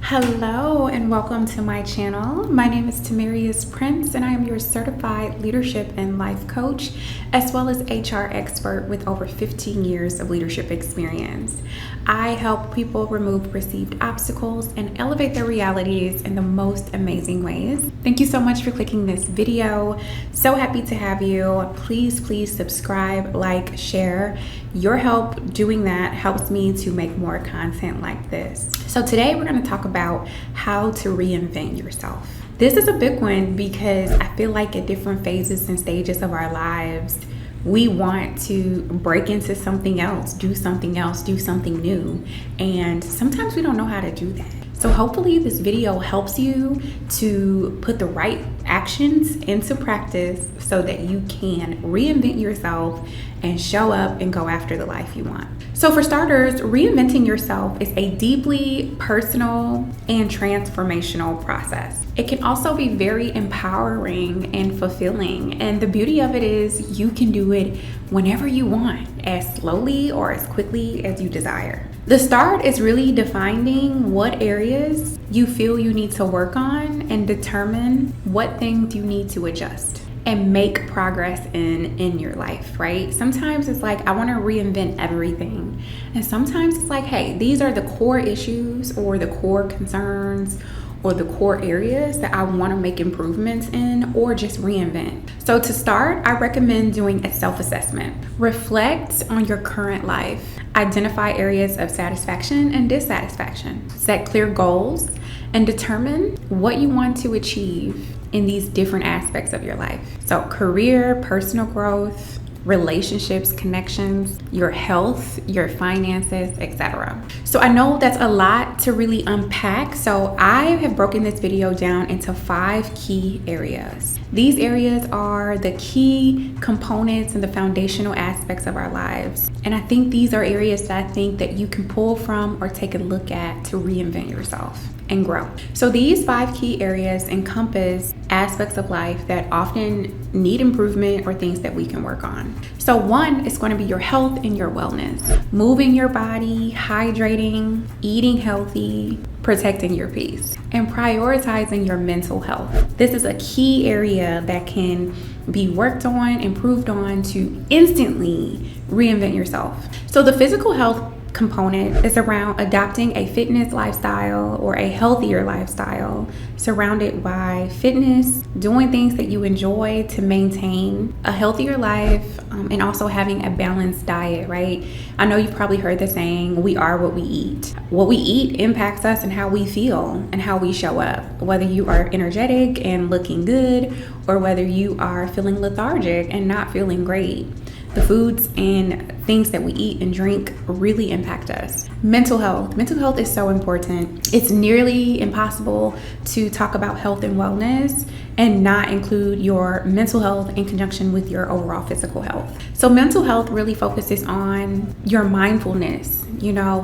Hello and welcome to my channel. My name is T.Prince and I am your certified leadership and life coach, as well as HR expert with over 15 years of leadership experience. I help people remove perceived obstacles and elevate their realities in the most amazing ways. Thank you so much for clicking this video. So happy to have you. Please subscribe, like, share. Your help doing that helps me to make more content like this. So today we're going to talk about how to reinvent yourself. This is a big one because I feel like at different phases and stages of our lives, we want to break into something else, do something new. And sometimes we don't know how to do that. So hopefully this video helps you to put the right actions into practice so that you can reinvent yourself and show up and go after the life you want. So for starters, reinventing yourself is a deeply personal and transformational process. It can also be very empowering and fulfilling. And the beauty of it is you can do it whenever you want, as slowly or as quickly as you desire. The start is really defining what areas you feel you need to work on and determine what things you need to adjust and make progress in your life, right? Sometimes it's like, I want to reinvent everything. And sometimes it's like, hey, these are the core issues or the core concerns or the core areas that I want to make improvements in or just reinvent. So to start, I recommend doing a self-assessment. Reflect on your current life. Identify areas of satisfaction and dissatisfaction. Set clear goals and determine what you want to achieve in these different aspects of your life. So career, personal growth, relationships, connections, your health, your finances, etc. So I know that's a lot to really unpack. So I have broken this video down into 5 key areas. These areas are the key components and the foundational aspects of our lives. And I think these are areas that I think that you can pull from or take a look at to reinvent yourself and grow. So these 5 key areas encompass aspects of life that often need improvement or things that we can work on. So 1 is going to be your health and your wellness. Moving your body, hydrating, eating healthy, protecting your peace, and prioritizing your mental health. This is a key area that can be worked on, improved on to instantly reinvent yourself. So the physical health component is around adopting a fitness lifestyle or a healthier lifestyle surrounded by fitness, doing things that you enjoy to maintain a healthier life, and also having a balanced diet, right? I know you've probably heard the saying, we are what we eat. What we eat impacts us and how we feel and how we show up, whether you are energetic and looking good or whether you are feeling lethargic and not feeling great. The foods and things that we eat and drink really impact us. Mental health. Mental health is so important. It's nearly impossible to talk about health and wellness and not include your mental health in conjunction with your overall physical health. So mental health really focuses on your mindfulness,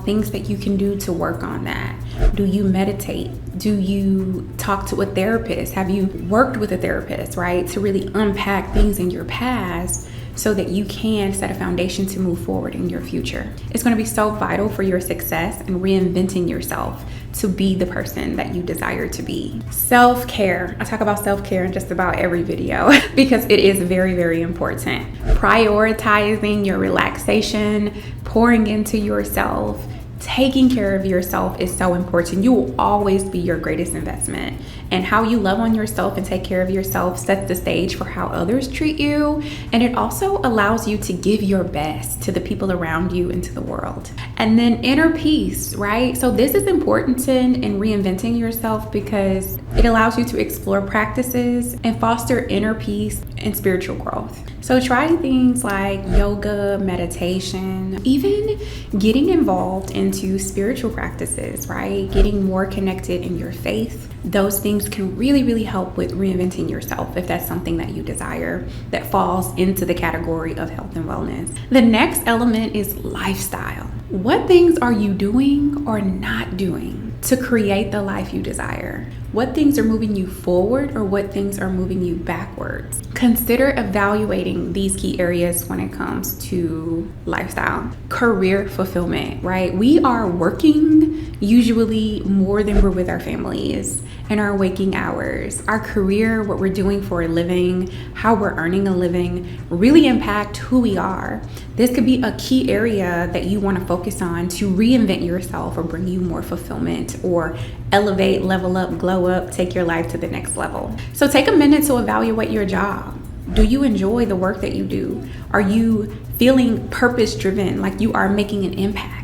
things that you can do to work on that. Do you meditate? Do you talk to a therapist? Have you worked with a therapist, right? To really unpack things in your past so that you can set a foundation to move forward in your future. It's going to be so vital for your success and reinventing yourself to be the person that you desire to be. Self-care. I talk about self-care in just about every video because it is very important. Prioritizing your relaxation, pouring into yourself, taking care of yourself is so important. You will always be your greatest investment. And how you love on yourself and take care of yourself sets the stage for how others treat you. And it also allows you to give your best to the people around you and to the world. And then inner peace, right? So this is important in reinventing yourself because it allows you to explore practices and foster inner peace and spiritual growth. So try things like yoga, meditation, even getting involved into spiritual practices, right? Getting more connected in your faith. Those things can really help with reinventing yourself if that's something that you desire that falls into the category of health and wellness. The next element is lifestyle. What things are you doing or not doing to create the life you desire? What things are moving you forward or what things are moving you backwards? Consider evaluating these key areas when it comes to lifestyle. Career fulfillment, right? We are working usually more than we're with our families, and our waking hours, our career, what we're doing for a living, how we're earning a living really impact who we are. This could be a key area that you want to focus on to reinvent yourself or bring you more fulfillment or elevate, level up, glow up, take your life to the next level. So take a minute to evaluate your job. Do you enjoy the work that you do? Are you feeling purpose driven, like you are making an impact?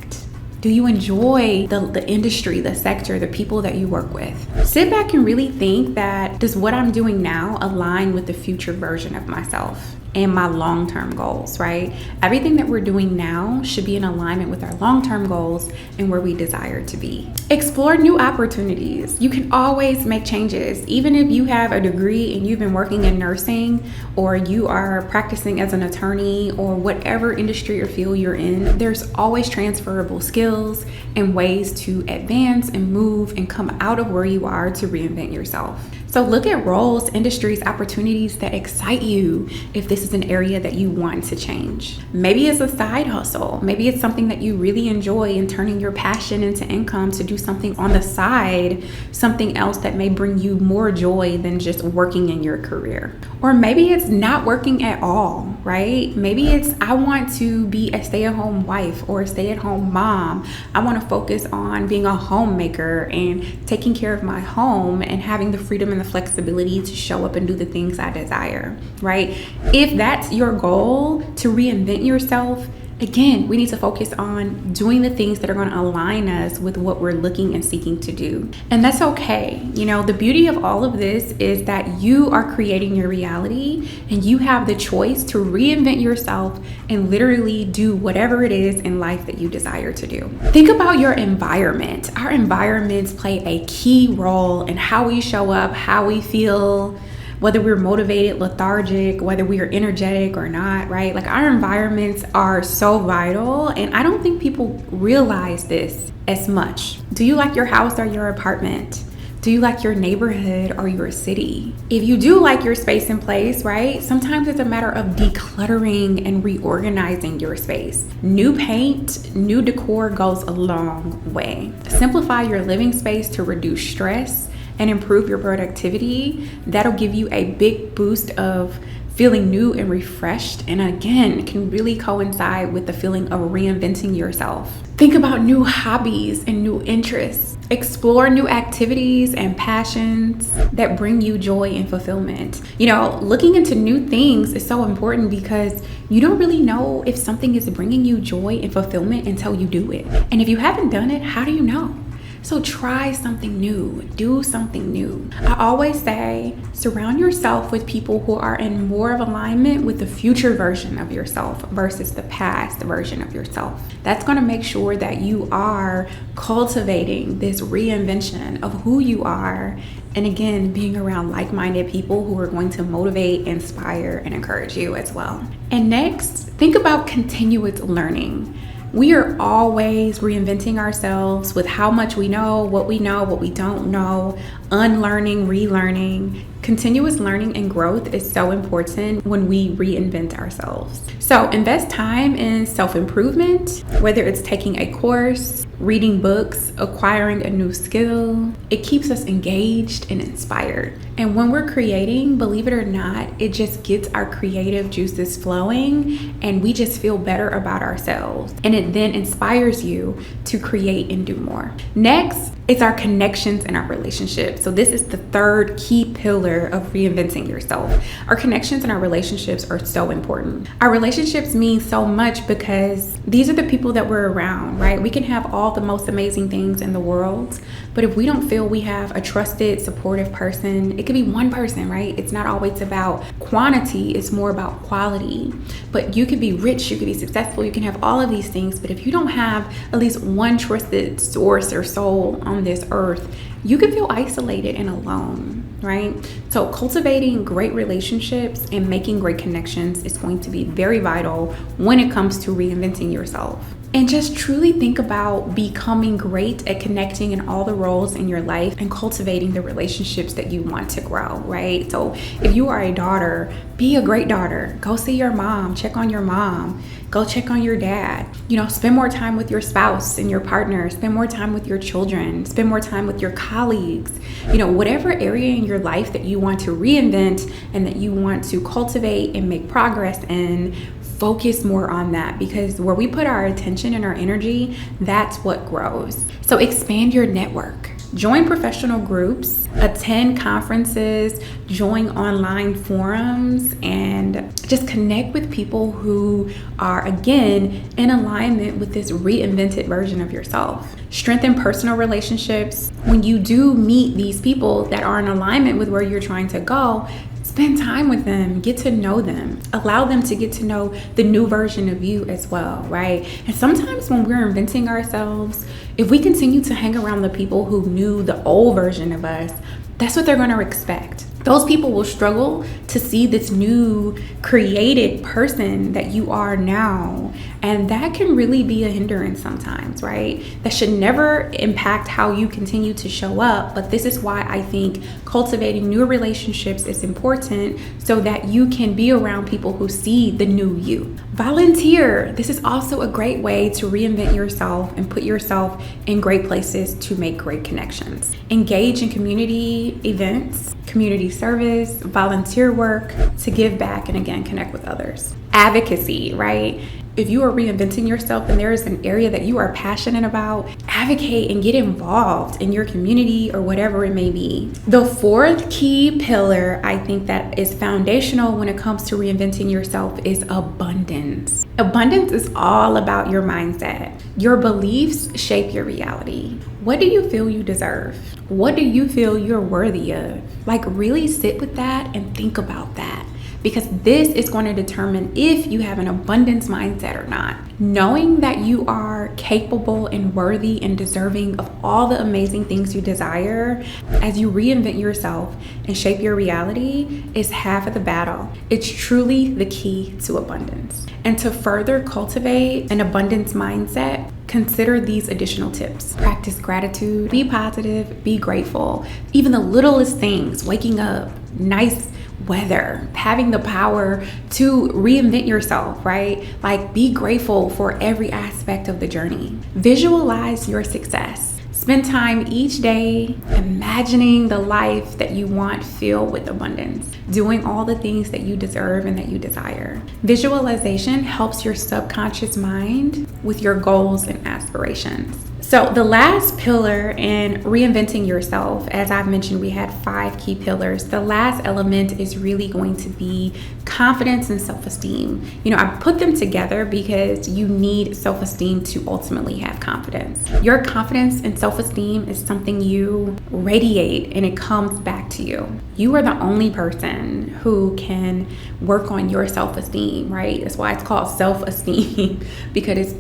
Do you enjoy the industry, the sector, the people that you work with? Sit back and really think that, does what I'm doing now align with the future version of myself and my long-term goals, right? Everything that we're doing now should be in alignment with our long-term goals and where we desire to be. Explore new opportunities. You can always make changes. Even if you have a degree and you've been working in nursing, or you are practicing as an attorney, or whatever industry or field you're in, there's always transferable skills and ways to advance and move and come out of where you are to reinvent yourself. So look at roles, industries, opportunities that excite you if this is an area that you want to change. Maybe it's a side hustle. Maybe it's something that you really enjoy and turning your passion into income to do something on the side, something else that may bring you more joy than just working in your career. Or maybe it's not working at all, right? Maybe it's, I want to be a stay-at-home wife or a stay-at-home mom. I want to focus on being a homemaker and taking care of my home and having the freedom and the flexibility to show up and do the things I desire, right? If that's your goal, to reinvent yourself, again, we need to focus on doing the things that are going to align us with what we're looking and seeking to do. And that's okay. You know, the beauty of all of this is that you are creating your reality and you have the choice to reinvent yourself and literally do whatever it is in life that you desire to do. Think about your environment. Our environments play a key role in how we show up, how we feel, whether we're motivated, lethargic, whether we are energetic or not, right? Like, our environments are so vital, and I don't think people realize this as much. Do you like your house or your apartment? Do you like your neighborhood or your city? If you do like your space and place, right? Sometimes it's a matter of decluttering and reorganizing your space. New paint, new decor goes a long way. Simplify your living space to reduce stress and improve your productivity. That'll give you a big boost of feeling new and refreshed, and again, can really coincide with the feeling of reinventing yourself. Think about new hobbies and new interests. Explore new activities and passions that bring you joy and fulfillment. You know, looking into new things is so important because you don't really know if something is bringing you joy and fulfillment until you do it. And if you haven't done it, how do you know? So try something new, do something new. I always say, surround yourself with people who are in more of alignment with the future version of yourself versus the past version of yourself. That's going to make sure that you are cultivating this reinvention of who you are. And again, being around like-minded people who are going to motivate, inspire, and encourage you as well. And next, think about continuous learning. We are always reinventing ourselves with how much we know, what we don't know, unlearning, relearning. Continuous learning and growth is so important when we reinvent ourselves. So invest time in self-improvement, whether it's taking a course, reading books, acquiring a new skill. It keeps us engaged and inspired. And when we're creating, believe it or not, it just gets our creative juices flowing and we just feel better about ourselves. And it then inspires you to create and do more. Next, it's our connections and our relationships. So this is the third key pillar of reinventing yourself. Our connections and our relationships are so important. Our relationships mean so much because these are the people that we're around, right? We can have all the most amazing things in the world, but if we don't feel we have a trusted, supportive person, it could be one person, right? It's not always about quantity, it's more about quality. But you could be rich, you could be successful, you can have all of these things, but if you don't have at least one trusted source or soul on this earth, you can feel isolated and alone, right? So cultivating great relationships and making great connections is going to be very vital when it comes to reinventing yourself. and just truly think about becoming great at connecting in all the roles in your life and cultivating the relationships that you want to grow, right? So if you are a daughter, be a great daughter. Go see your mom, check on your mom. Go check on your dad. Spend more time with your spouse and your partner. Spend more time with your children. Spend more time with your colleagues. Whatever area in your life that you want to reinvent and that you want to cultivate and make progress in, focus more on that, because where we put our attention and our energy, that's what grows. So expand your network. Join professional groups, attend conferences, join online forums, and just connect with people who are, again, in alignment with this reinvented version of yourself. Strengthen personal relationships. When you do meet these people that are in alignment with where you're trying to go, spend time with them, get to know them, allow them to get to know the new version of you as well, right? And sometimes when we're inventing ourselves, if we continue to hang around the people who knew the old version of us, that's what they're going to expect. Those people will struggle to see this new created person that you are now. And that can really be a hindrance sometimes, right? That should never impact how you continue to show up. But this is why I think cultivating new relationships is important, so that you can be around people who see the new you. Volunteer. This is also a great way to reinvent yourself and put yourself in great places to make great connections. Engage in community events, community service, volunteer work to give back and, again, connect with others. Advocacy, right? If you are reinventing yourself and there is an area that you are passionate about, advocate and get involved in your community or whatever it may be. The fourth key pillar I think that is foundational when it comes to reinventing yourself is abundance. Abundance is all about your mindset. Your beliefs shape your reality. What do you feel you deserve? What do you feel you're worthy of? Really sit with that and think about that, because this is going to determine if you have an abundance mindset or not. Knowing that you are capable and worthy and deserving of all the amazing things you desire as you reinvent yourself and shape your reality is half of the battle. It's truly the key to abundance. And to further cultivate an abundance mindset, consider these additional tips. Practice gratitude, be positive, be grateful. Even the littlest things, waking up, nice weather, having the power to reinvent yourself, right? Be grateful for every aspect of the journey. Visualize your success. Spend time each day imagining the life that you want filled with abundance, doing all the things that you deserve and that you desire. Visualization helps your subconscious mind with your goals and aspirations. So the last pillar in reinventing yourself, as I've mentioned, we had 5 key pillars. The last element is really going to be confidence and self-esteem. I put them together because you need self-esteem to ultimately have confidence. Your confidence and self-esteem is something you radiate, and it comes back to you. You are the only person who can work on your self-esteem, right? That's why it's called self-esteem, because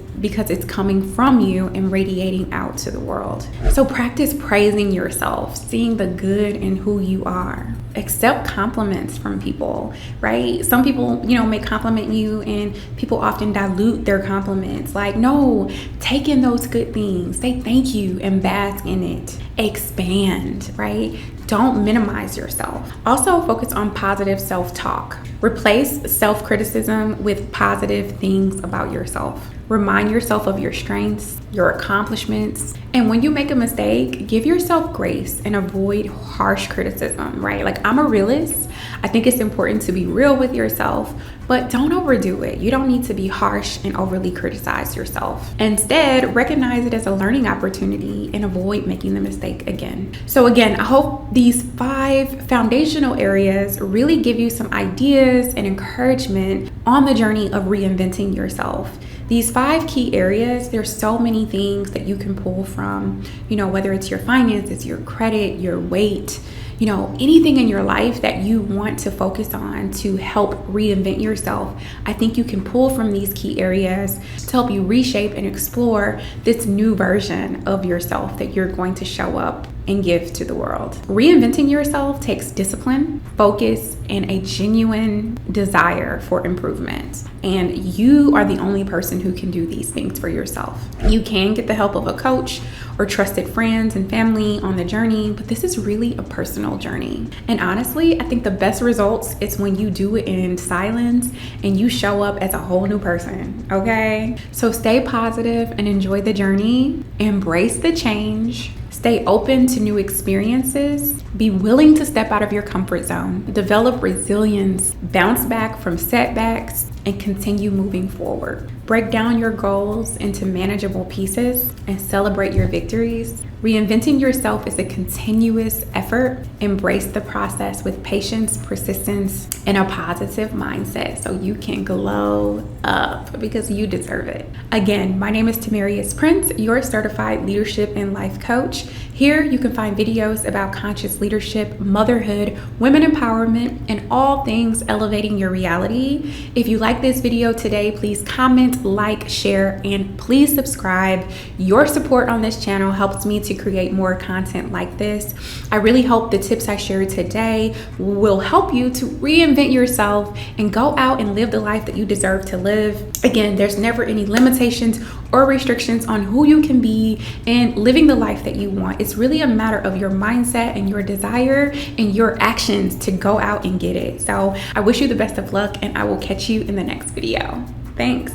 it's coming from you and radiating out to the world. So practice praising yourself, seeing the good in who you are. Accept compliments from people, right? Some people, may compliment you, and people often dilute their compliments. No, take in those good things. Say thank you and bask in it. Expand, right? Don't minimize yourself. Also focus on positive self-talk. Replace self-criticism with positive things about yourself. Remind yourself of your strengths, your accomplishments. And when you make a mistake, give yourself grace and avoid harsh criticism, right? I'm a realist. I think it's important to be real with yourself, but don't overdo it. You don't need to be harsh and overly criticize yourself. Instead, recognize it as a learning opportunity and avoid making the mistake again. So again, I hope these 5 foundational areas really give you some ideas and encouragement on the journey of reinventing yourself. These 5 key areas, there's so many things that you can pull from, whether it's your finances, your credit, your weight, anything in your life that you want to focus on to help reinvent yourself. I think you can pull from these key areas to help you reshape and explore this new version of yourself that you're going to show up and give to the world. Reinventing yourself takes discipline, focus, and a genuine desire for improvement. And you are the only person who can do these things for yourself. You can get the help of a coach or trusted friends and family on the journey, but this is really a personal journey. And honestly, I think the best results is when you do it in silence and you show up as a whole new person, okay? So stay positive and enjoy the journey. Embrace the change. Stay open to new experiences. Be willing to step out of your comfort zone. Develop resilience. Bounce back from setbacks and continue moving forward. Break down your goals into manageable pieces and celebrate your victories. Reinventing yourself is a continuous effort. Embrace the process with patience, persistence, and a positive mindset so you can glow up because you deserve it. Again, my name is T.Prince, your certified leadership and life coach. Here you can find videos about conscious leadership, motherhood, women empowerment, and all things elevating your reality. If you like this video today, please comment, like, share, and please subscribe. Your support on this channel helps me to create more content like this. I really hope the tips I shared today will help you to reinvent yourself and go out and live the life that you deserve to live. Again, there's never any limitations or restrictions on who you can be and living the life that you want. It's really a matter of your mindset and your desire and your actions to go out and get it. So I wish you the best of luck, and I will catch you in the next video. Thanks.